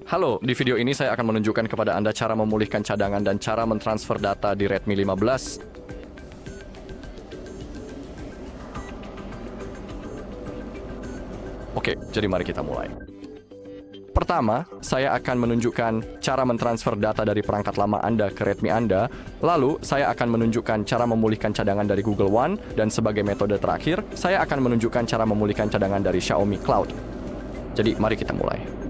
Halo, di video ini saya akan menunjukkan kepada Anda cara memulihkan cadangan dan cara mentransfer data di Redmi 15. Oke, jadi mari kita mulai. Pertama, saya akan menunjukkan cara mentransfer data dari perangkat lama Anda ke Redmi Anda. Lalu, saya akan menunjukkan cara memulihkan cadangan dari Google One. Dan sebagai metode terakhir, saya akan menunjukkan cara memulihkan cadangan dari Xiaomi Cloud. Jadi, mari kita mulai.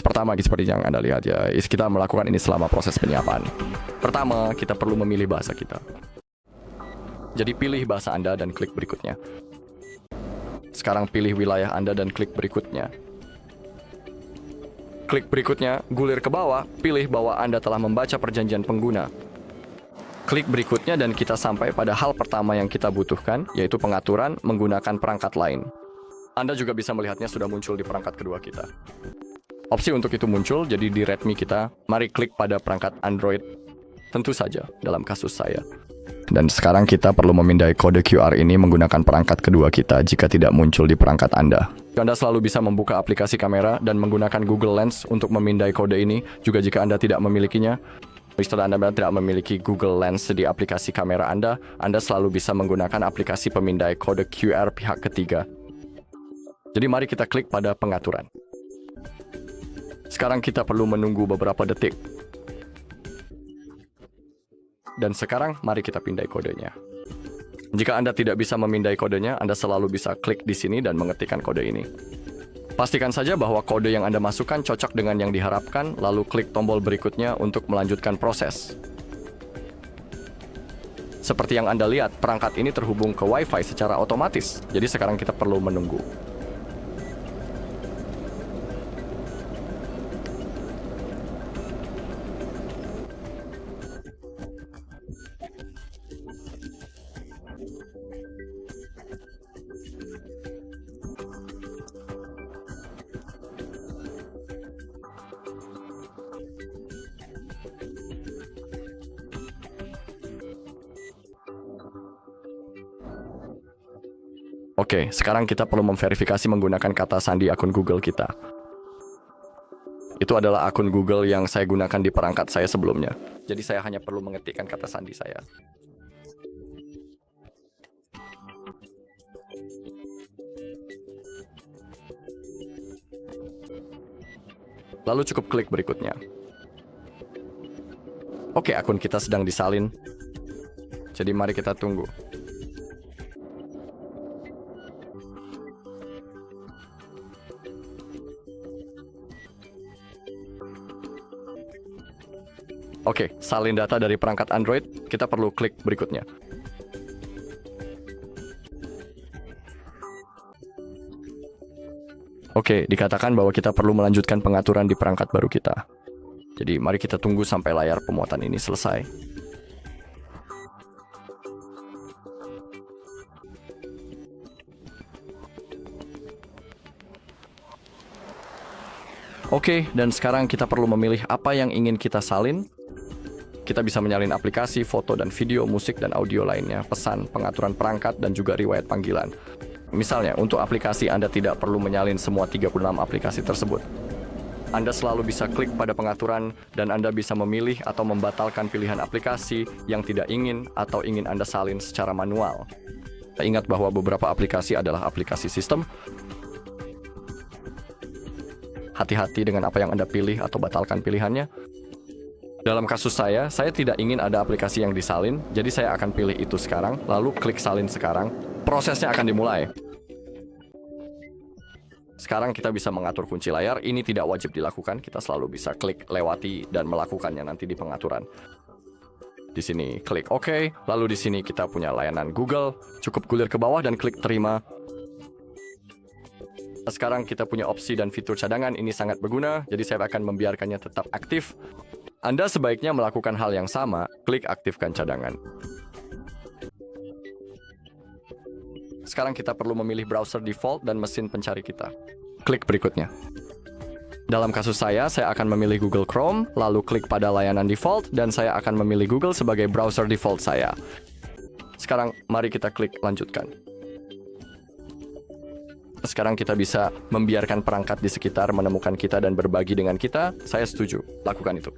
Pertama, seperti yang Anda lihat ya, kita melakukan ini selama proses penyiapan. Pertama, kita perlu memilih bahasa kita. Jadi, pilih bahasa Anda dan klik berikutnya. Sekarang pilih wilayah Anda dan klik berikutnya. Klik berikutnya, gulir ke bawah, pilih bahwa Anda telah membaca perjanjian pengguna. Klik berikutnya dan kita sampai pada hal pertama yang kita butuhkan, yaitu pengaturan menggunakan perangkat lain. Anda juga bisa melihatnya sudah muncul di perangkat kedua kita. Opsi untuk itu muncul, jadi di Redmi kita, mari klik pada perangkat Android. Tentu saja, dalam kasus saya. Dan sekarang kita perlu memindai kode QR ini menggunakan perangkat kedua kita jika tidak muncul di perangkat Anda. Anda selalu bisa membuka aplikasi kamera dan menggunakan Google Lens untuk memindai kode ini, juga jika Anda tidak memilikinya. Jika Anda tidak memiliki Google Lens di aplikasi kamera Anda selalu bisa menggunakan aplikasi pemindai kode QR pihak ketiga. Jadi mari kita klik pada pengaturan. Sekarang kita perlu menunggu beberapa detik. Dan sekarang mari kita pindai kodenya. Jika Anda tidak bisa memindai kodenya, Anda selalu bisa klik di sini dan mengetikkan kode ini. Pastikan saja bahwa kode yang Anda masukkan cocok dengan yang diharapkan, lalu klik tombol berikutnya untuk melanjutkan proses. Seperti yang Anda lihat, perangkat ini terhubung ke Wi-Fi secara otomatis. Jadi sekarang kita perlu menunggu. Oke, sekarang kita perlu memverifikasi menggunakan kata sandi akun Google kita. Itu adalah akun Google yang saya gunakan di perangkat saya sebelumnya. Jadi saya hanya perlu mengetikkan kata sandi saya. Lalu cukup klik berikutnya. Oke, akun kita sedang disalin. Jadi mari kita tunggu. Oke, salin data dari perangkat Android, kita perlu klik berikutnya. Oke, dikatakan bahwa kita perlu melanjutkan pengaturan di perangkat baru kita. Jadi, mari kita tunggu sampai layar pemuatan ini selesai. Oke, dan sekarang kita perlu memilih apa yang ingin kita salin. Kita bisa menyalin aplikasi, foto dan video, musik dan audio lainnya, pesan, pengaturan perangkat, dan juga riwayat panggilan. Misalnya, untuk aplikasi Anda tidak perlu menyalin semua 36 aplikasi tersebut. Anda selalu bisa klik pada pengaturan, dan Anda bisa memilih atau membatalkan pilihan aplikasi yang tidak ingin atau ingin Anda salin secara manual. Ingat bahwa beberapa aplikasi adalah aplikasi sistem. Hati-hati dengan apa yang Anda pilih atau batalkan pilihannya. Dalam kasus saya tidak ingin ada aplikasi yang disalin, jadi saya akan pilih itu sekarang, lalu klik salin sekarang. Prosesnya akan dimulai. Sekarang kita bisa mengatur kunci layar, ini tidak wajib dilakukan, kita selalu bisa klik lewati dan melakukannya nanti di pengaturan. Di sini klik OK, lalu di sini kita punya layanan Google, cukup gulir ke bawah dan klik terima. Sekarang kita punya opsi dan fitur cadangan, ini sangat berguna, jadi saya akan membiarkannya tetap aktif. Anda sebaiknya melakukan hal yang sama, klik aktifkan cadangan. Sekarang kita perlu memilih browser default dan mesin pencari kita. Klik berikutnya. Dalam kasus saya akan memilih Google Chrome, lalu klik pada layanan default, dan saya akan memilih Google sebagai browser default saya. Sekarang, mari kita klik lanjutkan. Sekarang kita bisa membiarkan perangkat di sekitar menemukan kita dan berbagi dengan kita. Saya setuju, lakukan itu.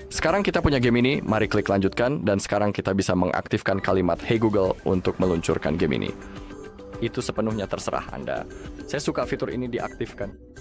Sekarang kita punya game ini, mari klik lanjutkan, dan sekarang kita bisa mengaktifkan kalimat Hey Google untuk meluncurkan game ini. Itu sepenuhnya terserah Anda. Saya suka fitur ini diaktifkan.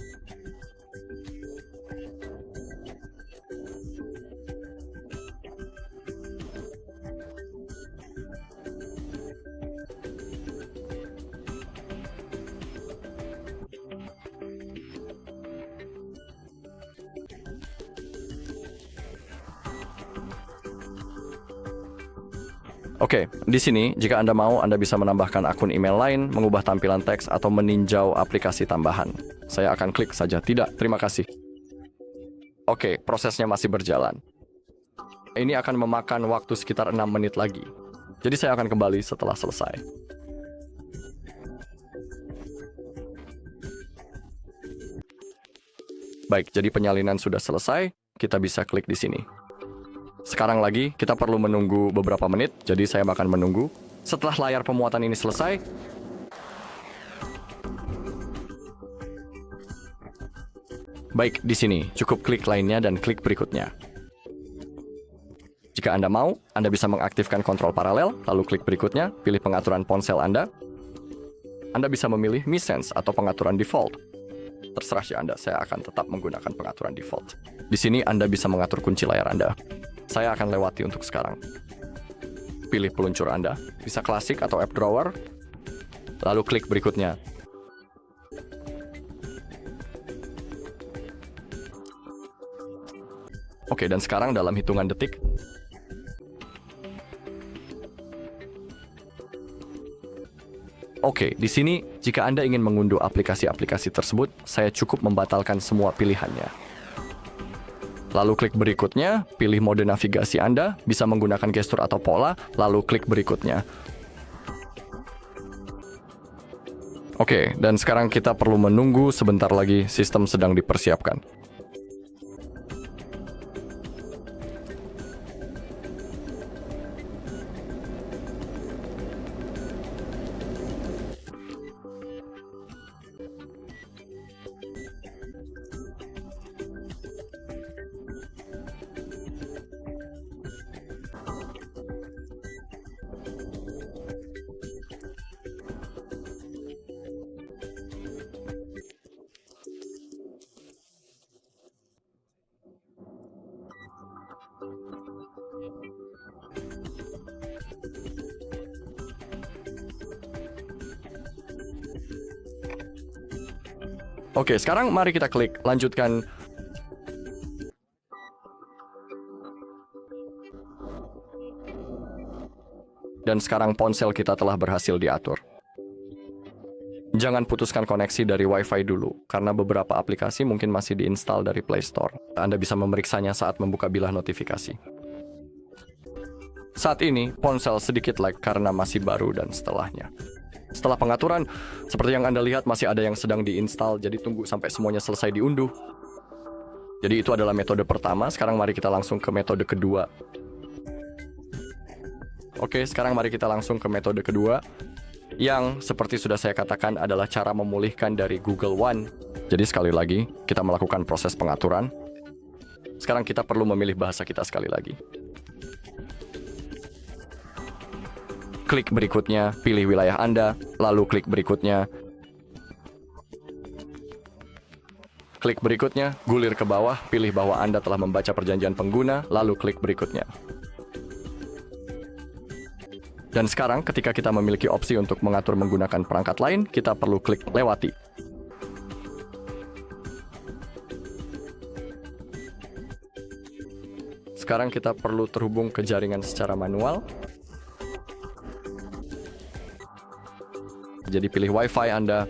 Oke, di sini jika Anda mau, Anda bisa menambahkan akun email lain, mengubah tampilan teks, atau meninjau aplikasi tambahan. Saya akan klik saja tidak, terima kasih. Oke, prosesnya masih berjalan. Ini akan memakan waktu sekitar 6 menit lagi. Jadi saya akan kembali setelah selesai. Baik, jadi penyalinan sudah selesai, kita bisa klik di sini. Sekarang lagi, kita perlu menunggu beberapa menit, jadi saya akan menunggu. Setelah layar pemuatan ini selesai, baik, di sini, cukup klik lainnya dan klik berikutnya. Jika Anda mau, Anda bisa mengaktifkan kontrol paralel, lalu klik berikutnya, pilih pengaturan ponsel Anda. Anda bisa memilih Mi Sense atau pengaturan default. Terserah sih Anda, saya akan tetap menggunakan pengaturan default. Di sini Anda bisa mengatur kunci layar Anda. Saya akan lewati untuk sekarang. Pilih peluncur Anda, bisa klasik atau app drawer, lalu klik berikutnya. Oke, dan sekarang dalam hitungan detik, oke, di sini jika Anda ingin mengunduh aplikasi-aplikasi tersebut, saya cukup membatalkan semua pilihannya. Lalu klik berikutnya, pilih mode navigasi Anda, bisa menggunakan gestur atau pola, lalu klik berikutnya. Oke, dan sekarang kita perlu menunggu sebentar lagi, sistem sedang dipersiapkan. Oke, sekarang mari kita klik lanjutkan. Dan sekarang ponsel kita telah berhasil diatur. Jangan putuskan koneksi dari Wi-Fi dulu, karena beberapa aplikasi mungkin masih diinstal dari Play Store. Anda bisa memeriksanya saat membuka bilah notifikasi. Saat ini, ponsel sedikit lag karena masih baru dan setelahnya. Setelah pengaturan, seperti yang Anda lihat masih ada yang sedang diinstal, jadi tunggu sampai semuanya selesai diunduh. Jadi itu adalah metode pertama, sekarang mari kita langsung ke metode kedua. Oke, sekarang mari kita langsung ke metode kedua, yang seperti sudah saya katakan adalah cara memulihkan dari Google One. Jadi sekali lagi, kita melakukan proses pengaturan. Sekarang kita perlu memilih bahasa kita sekali lagi. Klik berikutnya, pilih wilayah Anda, lalu klik berikutnya. Klik berikutnya, gulir ke bawah, pilih bahwa Anda telah membaca perjanjian pengguna, lalu klik berikutnya. Dan sekarang, ketika kita memiliki opsi untuk mengatur menggunakan perangkat lain, kita perlu klik lewati. Sekarang kita perlu terhubung ke jaringan secara manual. Jadi pilih Wi-Fi Anda,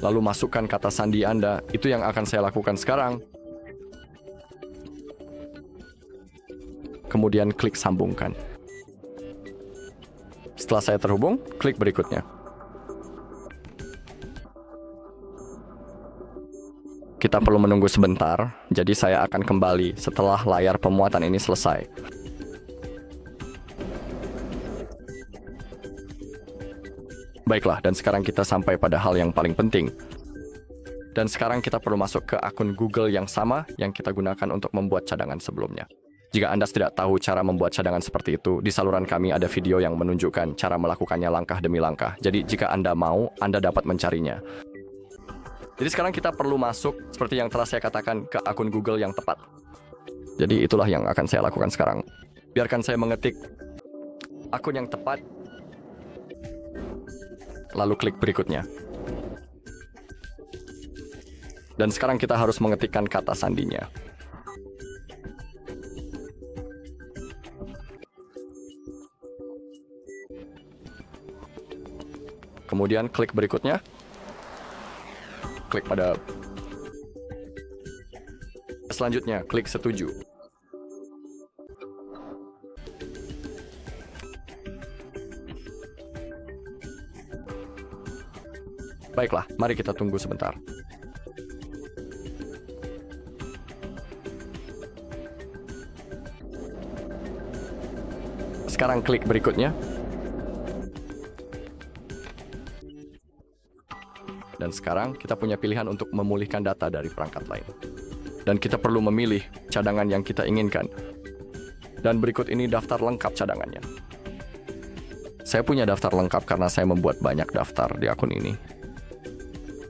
lalu masukkan kata sandi Anda. Itu yang akan saya lakukan sekarang. Kemudian klik sambungkan. Setelah saya terhubung, klik berikutnya. Kita perlu menunggu sebentar, jadi saya akan kembali setelah layar pemuatan ini selesai. Baiklah, dan sekarang kita sampai pada hal yang paling penting. Dan sekarang kita perlu masuk ke akun Google yang sama yang kita gunakan untuk membuat cadangan sebelumnya. Jika Anda tidak tahu cara membuat cadangan seperti itu, di saluran kami ada video yang menunjukkan cara melakukannya langkah demi langkah. Jadi jika Anda mau, Anda dapat mencarinya. Jadi sekarang kita perlu masuk, seperti yang telah saya katakan, ke akun Google yang tepat. Jadi itulah yang akan saya lakukan sekarang. Biarkan saya mengetik akun yang tepat, lalu klik berikutnya. Dan sekarang kita harus mengetikkan kata sandinya. Kemudian klik berikutnya. Klik pada selanjutnya, klik setuju. Baiklah, mari kita tunggu sebentar. Sekarang klik berikutnya. Dan sekarang kita punya pilihan untuk memulihkan data dari perangkat lain. Dan kita perlu memilih cadangan yang kita inginkan. Dan berikut ini daftar lengkap cadangannya. Saya punya daftar lengkap karena saya membuat banyak daftar di akun ini.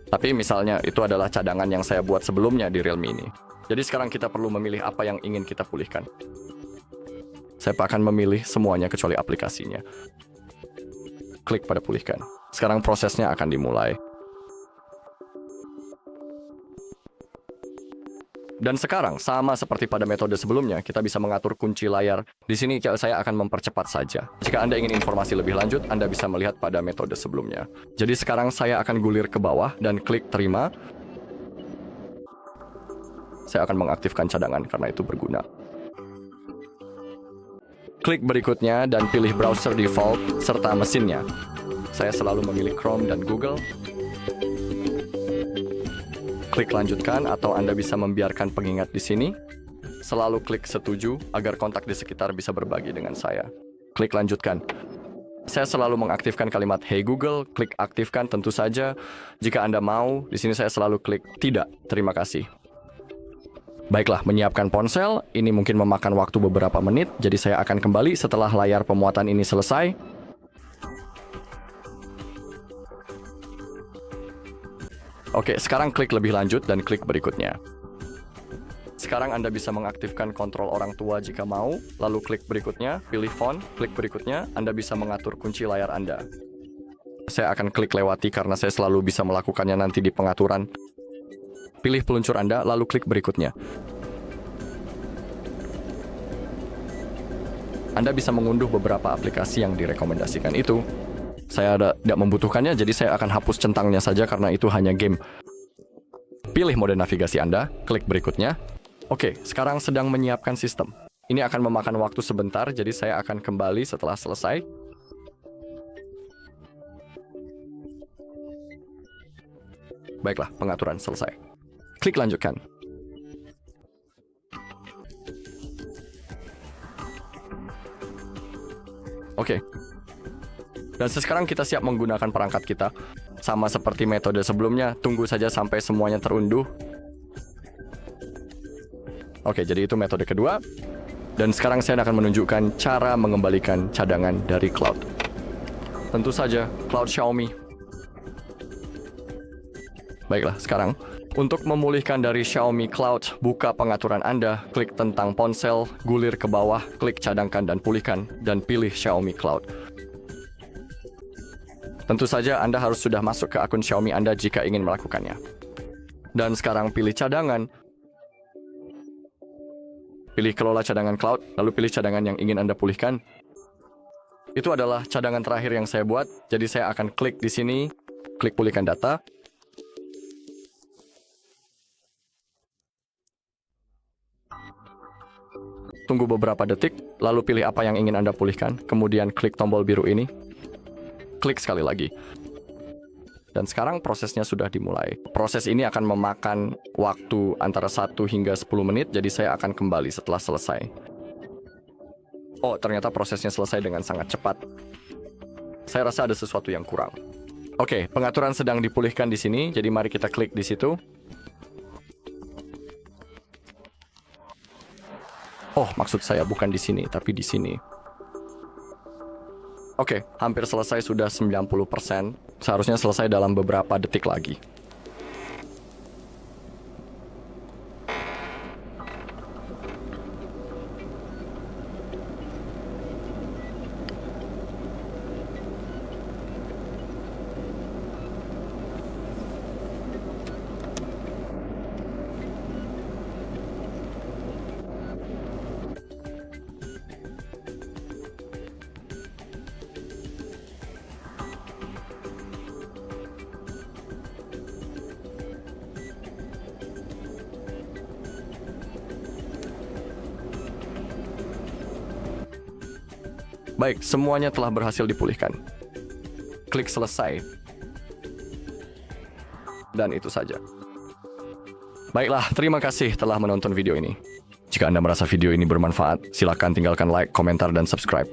Tapi misalnya itu adalah cadangan yang saya buat sebelumnya di Realme ini. Jadi sekarang kita perlu memilih apa yang ingin kita pulihkan. Saya akan memilih semuanya kecuali aplikasinya. Klik pada pulihkan. Sekarang prosesnya akan dimulai. Dan sekarang, sama seperti pada metode sebelumnya, kita bisa mengatur kunci layar. Di sini saya akan mempercepat saja. Jika Anda ingin informasi lebih lanjut, Anda bisa melihat pada metode sebelumnya. Jadi sekarang saya akan gulir ke bawah dan klik terima. Saya akan mengaktifkan cadangan karena itu berguna. Klik berikutnya dan pilih browser default serta mesinnya. Saya selalu memilih Chrome dan Google. Klik lanjutkan atau Anda bisa membiarkan pengingat di sini. Selalu klik setuju agar kontak di sekitar bisa berbagi dengan saya. Klik lanjutkan. Saya selalu mengaktifkan kalimat "Hey Google", klik aktifkan tentu saja. Jika Anda mau, di sini saya selalu klik tidak, terima kasih. Baiklah, menyiapkan ponsel, ini mungkin memakan waktu beberapa menit, jadi saya akan kembali setelah layar pemuatan ini selesai. Oke, sekarang klik lebih lanjut dan klik berikutnya. Sekarang Anda bisa mengaktifkan kontrol orang tua jika mau, lalu klik berikutnya, pilih font, klik berikutnya, Anda bisa mengatur kunci layar Anda. Saya akan klik lewati karena saya selalu bisa melakukannya nanti di pengaturan. Pilih peluncur Anda, lalu klik berikutnya. Anda bisa mengunduh beberapa aplikasi yang direkomendasikan itu. Saya tidak membutuhkannya, jadi saya akan hapus centangnya saja karena itu hanya game. Pilih mode navigasi Anda, klik berikutnya. Oke, sekarang sedang menyiapkan sistem. Ini akan memakan waktu sebentar, jadi saya akan kembali setelah selesai. Baiklah, pengaturan selesai. Klik lanjutkan. Oke. Dan sekarang kita siap menggunakan perangkat kita. Sama seperti metode sebelumnya, tunggu saja sampai semuanya terunduh. Oke, jadi itu metode kedua. Dan sekarang saya akan menunjukkan cara mengembalikan cadangan dari cloud. Tentu saja, cloud Xiaomi. Baiklah, sekarang untuk memulihkan dari Xiaomi Cloud, buka pengaturan Anda, klik tentang ponsel, gulir ke bawah, klik cadangkan dan pulihkan, dan pilih Xiaomi Cloud. Tentu saja Anda harus sudah masuk ke akun Xiaomi Anda jika ingin melakukannya. Dan sekarang pilih cadangan. Pilih kelola cadangan cloud, lalu pilih cadangan yang ingin Anda pulihkan. Itu adalah cadangan terakhir yang saya buat, jadi saya akan klik di sini, klik pulihkan data. Tunggu beberapa detik, lalu pilih apa yang ingin Anda pulihkan, kemudian klik tombol biru ini. Klik sekali lagi. Dan sekarang prosesnya sudah dimulai. Proses ini akan memakan waktu antara 1 hingga 10 menit, jadi saya akan kembali setelah selesai. Oh, ternyata prosesnya selesai dengan sangat cepat. Saya rasa ada sesuatu yang kurang. Oke, pengaturan sedang dipulihkan di sini, jadi mari kita klik di situ. Oh, maksud saya bukan di sini, tapi di sini. Oke, hampir selesai, sudah 90%. Seharusnya selesai dalam beberapa detik lagi. Baik, semuanya telah berhasil dipulihkan. Klik selesai. Dan itu saja. Baiklah, terima kasih telah menonton video ini. Jika Anda merasa video ini bermanfaat, silakan tinggalkan like, komentar, dan subscribe.